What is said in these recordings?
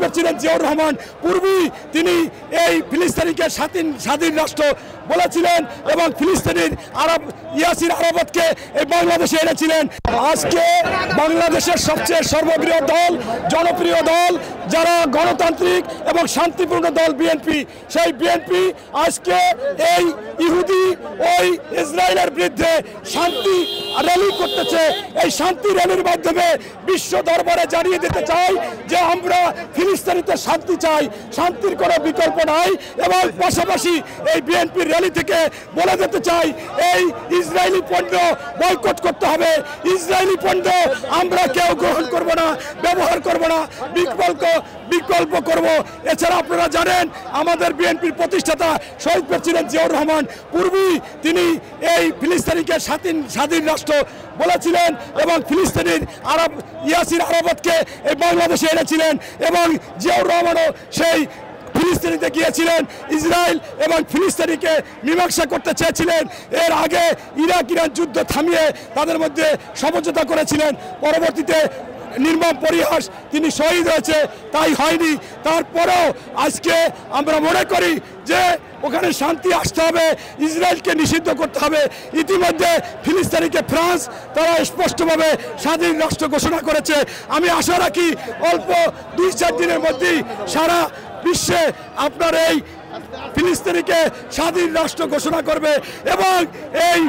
President Ziaur Rahman পূর্বেই তিনি এই ফিলিস্তিনিকে স্বাধীন রাষ্ট্র বলেছিলেন এবং ফিলিস্তিনির ইয়াসির আরাফাতকে এই বাংলাদেশে এনেছিলেন। আজকে বাংলাদেশের সবচেয়ে সর্ববৃহৎ দল, জনপ্রিয় দল, যারা গণতান্ত্রিক এবং শান্তিপূর্ণ দল বিএনপি, সেই বিএনপি আজকে এই ইহুদি ওই ইসরায়েলের বিরুদ্ধে শান্তি র্যালি করতেছে। এই শান্তি র্যালির মাধ্যমে বিশ্ব দরবারে জানিয়ে দিতে চাই যে আমরা ফিলিস্তিনিতে শান্তি চাই, শান্তির কোনো বিকল্প নাই। এবং পাশাপাশি এই বিএনপির র্যালি থেকে বলে দিতে চাই এই ইসরায়েলি পণ্য বয়কট করতে হবে। ইসরায়েলি পণ্য আমরা কেউ গ্রহণ করব না, ব্যবহার করব না, বিকল্প করব। এছাড়া আপনারা জানেন আমাদের বিএনপির প্রতিষ্ঠাতা শহীদ প্রেসিডেন্ট জিয়াউর রহমান পূর্বেই তিনি এই ফিলিস্তিনিকে স্বাধীন রাষ্ট্র বলেছিলেন এবং ফিলিস্তিনির ইয়াসির আরাফাতকে এই বাংলাদেশে এনেছিলেন এবং জিয়াউর রহমানও সেই ফিলিস্তিনিতে গিয়েছিলেন, ইসরায়েল এবং ফিলিস্তিনিকে মীমাংসা করতে চেয়েছিলেন। এর আগে ইরাক ইরান যুদ্ধ থামিয়ে তাদের মধ্যে সমঝোতা করেছিলেন। পরবর্তীতে নির্মম পরিহাস, তিনি শহীদ হয়েছে, তাই হয়নি। তারপরেও আজকে আমরা মনে করি যে ওখানে শান্তি আসতে হবে, ইসরায়েলকে নিষিদ্ধ করতে হবে। ইতিমধ্যে ফিলিস্তিনিকে ফ্রান্স তারা স্পষ্টভাবে স্বাধীন রাষ্ট্র ঘোষণা করেছে। আমি আশা রাখি অল্প 2-4 দিনের মধ্যেই সারা বিশ্বে আপনার এই ফিলিস্তিনিকে স্বাধীন রাষ্ট্র ঘোষণা করবে এবং এই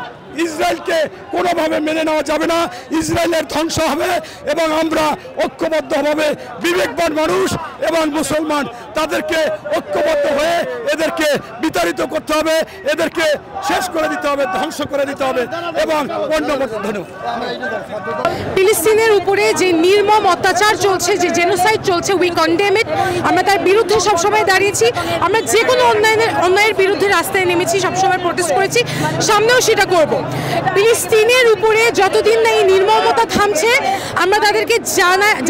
ইসরায়েলকে কোনোভাবে মেনে নেওয়া যাবে না। ইসরায়েলের ধ্বংস হবে এবং আমরা ঐক্যবদ্ধভাবে বিবেকবান মানুষ এবং মুসলমান তাদেরকে ঐক্যবদ্ধ হয়ে এদেরকে বিতাড়িত করতে হবে, এদেরকে শেষ করে দিতে হবে, ধ্বংস করে দিতে হবে এবং ধন্যবাদ। ফিলিস্তিনের উপরে যে নির্মম অত্যাচার চলছে, যে জেনোসাইড চলছে, উই কন্ডেম ইট। আমরা তার বিরুদ্ধে সবসময় দাঁড়িয়েছি। আমরা যে কোনো অন্যায়ের বিরুদ্ধে রাস্তায় নেমেছি, সবসময় প্রোটেস্ট করেছি, সামনেও সেটা করব। ফিলিস্তিনের উপরে যতদিন না এই নির্মমতা থামছে আমরা তাদেরকে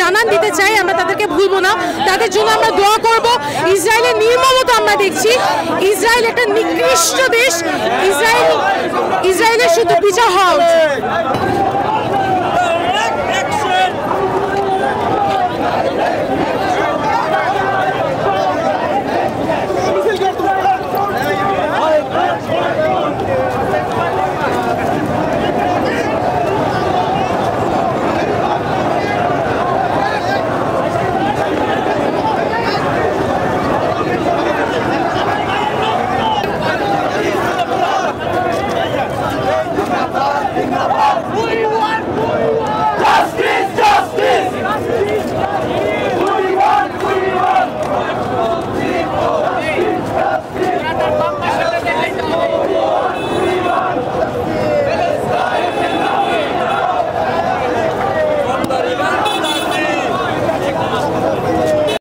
জানান দিতে চাই, আমরা তাদেরকে ভুলবো না, তাদের জন্য আমরা দোয়া করব। ইসরায়েলের নির্মমতা আমরা দেখছি, ইসরায়েল একটা নিকৃষ্ট দেশ, ইসরায়েলের শুধু বিচার হওয়া উচিত।